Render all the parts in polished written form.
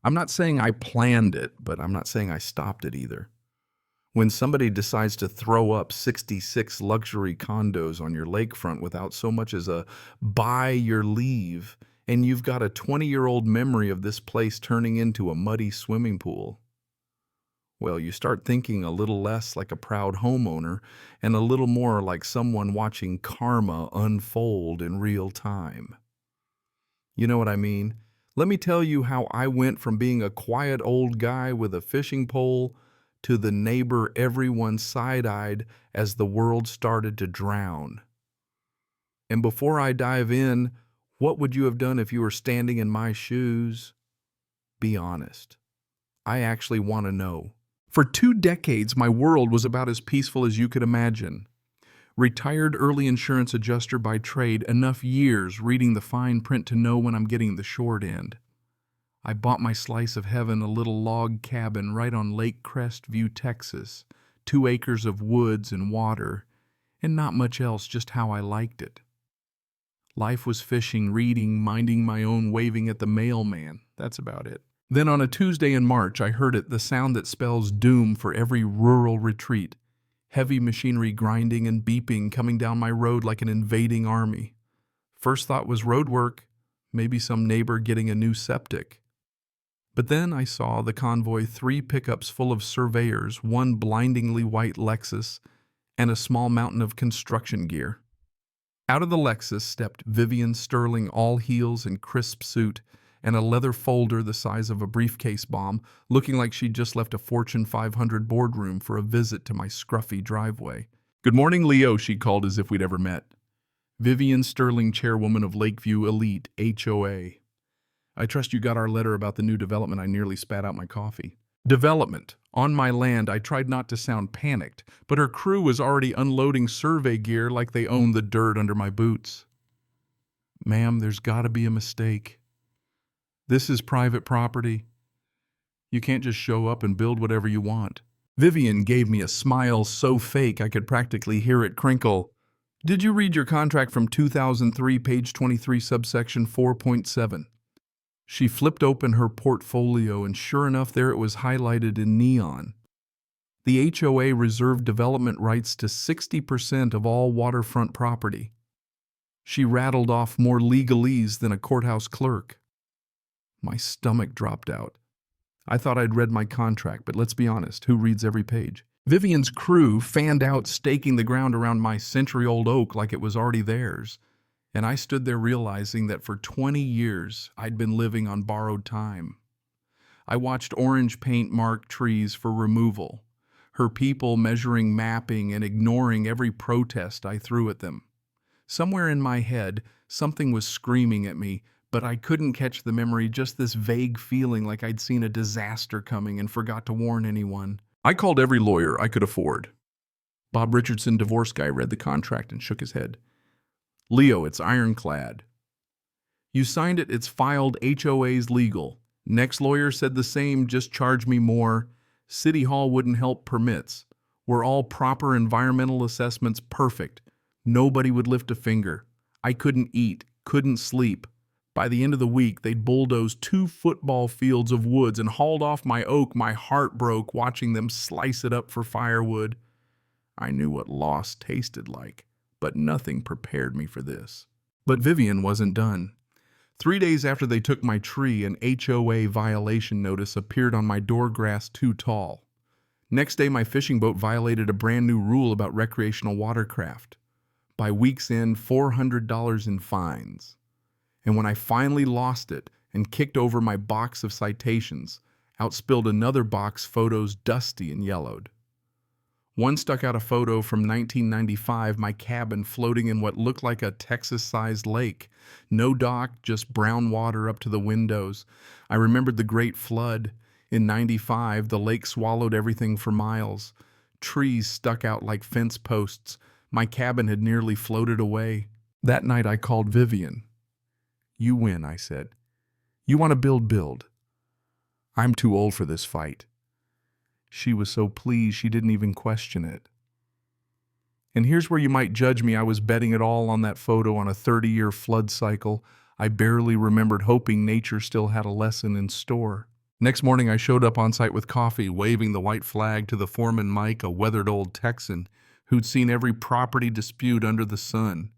I'm not saying I planned it, but I'm not saying I stopped it either. When somebody decides to throw up 66 luxury condos on your lakefront without so much as a buy your leave, and you've got a 20-year-old memory of this place turning into a muddy swimming pool, well, you start thinking a little less like a proud homeowner and a little more like someone watching karma unfold in real time. You know what I mean? Let me tell you how I went from being a quiet old guy with a fishing pole to the neighbor everyone side-eyed as the world started to drown. And before I dive in, what would you have done if you were standing in my shoes? Be honest. I actually want to know. For 2 decades, my world was about as peaceful as you could imagine. Retired early insurance adjuster by trade, enough years reading the fine print to know when I'm getting the short end. I bought my slice of heaven, a little log cabin right on Lake Crestview, Texas, 2 acres of woods and water, and not much else, just how I liked it. Life was fishing, reading, minding my own, waving at the mailman. That's about it. Then on a Tuesday in March, I heard it, the sound that spells doom for every rural retreat. Heavy machinery grinding and beeping coming down my road like an invading army. First thought was road work, maybe some neighbor getting a new septic. But then I saw the convoy, 3 pickups full of surveyors, 1 blindingly white Lexus, and a small mountain of construction gear. Out of the Lexus stepped Vivian Sterling, all heels and crisp suit, and a leather folder the size of a briefcase bomb, looking like she'd just left a Fortune 500 boardroom for a visit to my scruffy driveway. "Good morning, Leo," she called as if we'd ever met. Vivian Sterling, chairwoman of Lakeview Elite, HOA. "I trust you got our letter about the new development." I nearly spat out my coffee. Development. On my land. I tried not to sound panicked, but her crew was already unloading survey gear like they owned the dirt under my boots. "Ma'am, there's got to be a mistake. This is private property. You can't just show up and build whatever you want." Vivian gave me a smile so fake I could practically hear it crinkle. "Did you read your contract from 2003, page 23, subsection 4.7? She flipped open her portfolio, and sure enough, there it was highlighted in neon. The HOA reserved development rights to 60% of all waterfront property. She rattled off more legalese than a courthouse clerk. My stomach dropped out. I thought I'd read my contract, but let's be honest, who reads every page? Vivian's crew fanned out, staking the ground around my century-old oak like it was already theirs, and I stood there realizing that for 20 years I'd been living on borrowed time. I watched orange paint mark trees for removal, her people measuring, mapping, and ignoring every protest I threw at them. Somewhere in my head, something was screaming at me, but I couldn't catch the memory, just this vague feeling like I'd seen a disaster coming and forgot to warn anyone. I called every lawyer I could afford. Bob Richardson, divorce guy, read the contract and shook his head. "Leo, it's ironclad. You signed it, it's filed, HOA's legal." Next lawyer said the same, "Just charge me more. City Hall wouldn't help permits. Were all proper environmental assessments perfect. Nobody would lift a finger. I couldn't eat, couldn't sleep. By the end of the week, they'd bulldozed 2 football fields of woods and hauled off my oak. My heart broke watching them slice it up for firewood. I knew what loss tasted like, but nothing prepared me for this." But Vivian wasn't done. 3 days after they took my tree, an HOA violation notice appeared on my door grass too tall. Next day, my fishing boat violated a brand new rule about recreational watercraft. By week's end, $400 in fines. And when I finally lost it and kicked over my box of citations, out spilled another box, photos dusty and yellowed. One stuck out a photo from 1995, my cabin floating in what looked like a Texas-sized lake. No dock, just brown water up to the windows. I remembered the Great Flood. In 95, the lake swallowed everything for miles. Trees stuck out like fence posts. My cabin had nearly floated away. That night I called Vivian. "You win," I said. "You want to build. I'm too old for this fight." She was so pleased she didn't even question it. And here's where you might judge me. I was betting it all on that photo on a 30-year flood cycle. I barely remembered hoping nature still had a lesson in store. Next morning, I showed up on site with coffee, waving the white flag to the foreman Mike, a weathered old Texan who'd seen every property dispute under the sun.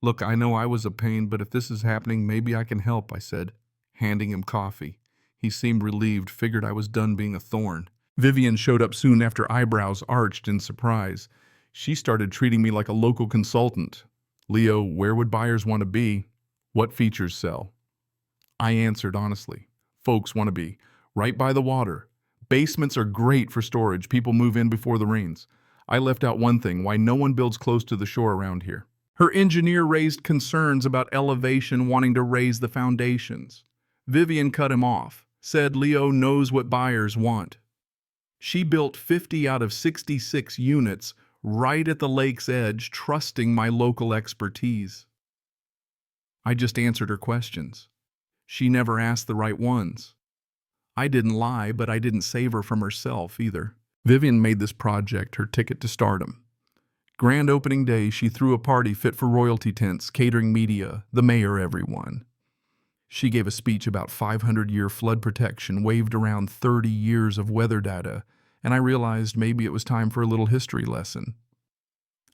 "Look, I know I was a pain, but if this is happening, maybe I can help," I said, handing him coffee. He seemed relieved, figured I was done being a thorn. Vivian showed up soon after, eyebrows arched in surprise. She started treating me like a local consultant. "Leo, where would buyers want to be? What features sell?" I answered honestly. "Folks want to be right by the water. Basements are great for storage. People move in before the rains." I left out one thing: why no one builds close to the shore around here. Her engineer raised concerns about elevation, wanting to raise the foundations. Vivian cut him off, said Leo knows what buyers want. She built 50 out of 66 units right at the lake's edge, trusting my local expertise. I just answered her questions. She never asked the right ones. I didn't lie, but I didn't save her from herself either. Vivian made this project her ticket to stardom. Grand opening day, she threw a party fit for royalty tents, catering media, the mayor, everyone. She gave a speech about 500-year flood protection, waved around 30 years of weather data, and I realized maybe it was time for a little history lesson.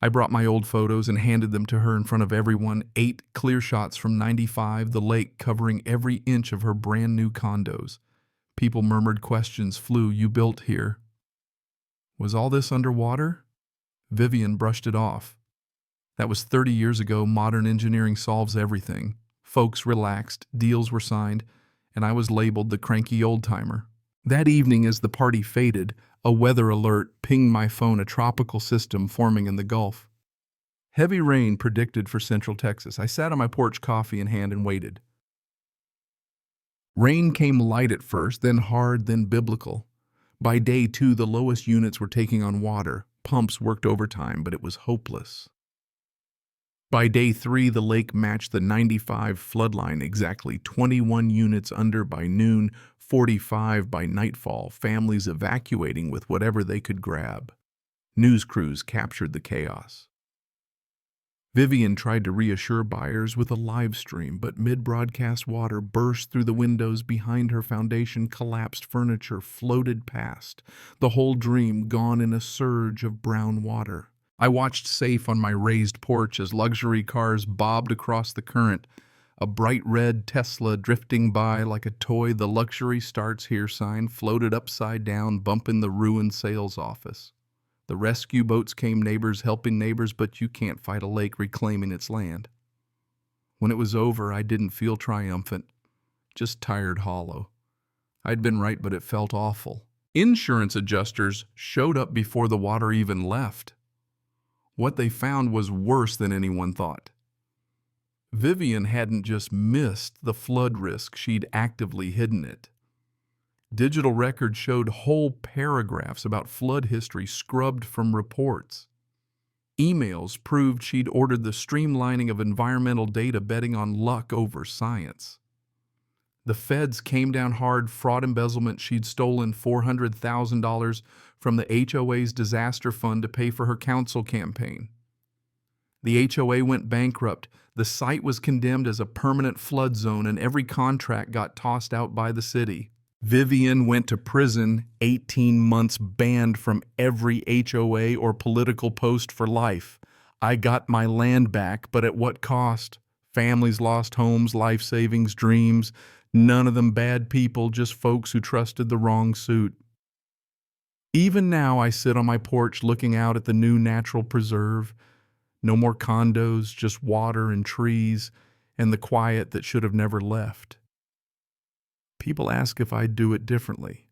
I brought my old photos and handed them to her in front of everyone, 8 clear shots from 95, the lake covering every inch of her brand new condos. People murmured, questions flew. "You built here. Was all this underwater?" Vivian brushed it off. "That was 30 years ago. Modern engineering solves everything." Folks relaxed, deals were signed, and I was labeled the cranky old-timer. That evening, as the party faded, a weather alert pinged my phone, a tropical system forming in the Gulf. Heavy rain predicted for Central Texas. I sat on my porch, coffee in hand, and waited. Rain came light at first, then hard, then biblical. By day 2, the lowest units were taking on water. Pumps worked overtime, but it was hopeless. By day 3, the lake matched the 95 floodline, exactly 21 units under by noon, 45 by nightfall, families evacuating with whatever they could grab. News crews captured the chaos. Vivian tried to reassure buyers with a live stream, but mid-broadcast water burst through the windows behind her foundation, collapsed furniture floated past, the whole dream gone in a surge of brown water. I watched safe on my raised porch as luxury cars bobbed across the current, a bright red Tesla drifting by like a toy. The "Luxury Starts Here" sign floated upside down, bumping the ruined sales office. The rescue boats came, neighbors helping neighbors, but you can't fight a lake reclaiming its land. When it was over, I didn't feel triumphant, just tired, hollow. I'd been right, but it felt awful. Insurance adjusters showed up before the water even left. What they found was worse than anyone thought. Vivian hadn't just missed the flood risk, she'd actively hidden it. Digital records showed whole paragraphs about flood history scrubbed from reports. Emails proved she'd ordered the streamlining of environmental data, betting on luck over science. The feds came down hard. Fraud, embezzlement. She'd stolen $400,000 from the HOA's disaster fund to pay for her council campaign. The HOA went bankrupt. The site was condemned as a permanent flood zone, and every contract got tossed out by the city. Vivian went to prison, 18 months, banned from every HOA or political post for life. I got my land back, but at what cost? Families lost homes, life savings, dreams. None of them bad people, just folks who trusted the wrong suit. Even now, I sit on my porch looking out at the new natural preserve. No more condos, just water and trees, and the quiet that should have never left. People ask if I'd do it differently.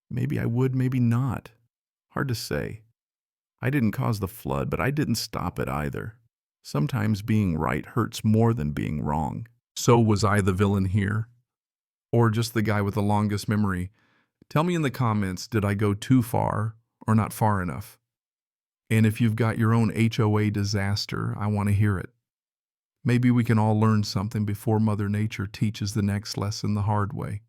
Maybe I would, maybe not. Hard to say. I didn't cause the flood, but I didn't stop it either. Sometimes being right hurts more than being wrong. So was I the villain here? Or just the guy with the longest memory? Tell me in the comments, did I go too far or not far enough? And if you've got your own HOA disaster, I want to hear it. Maybe we can all learn something before Mother Nature teaches the next lesson the hard way.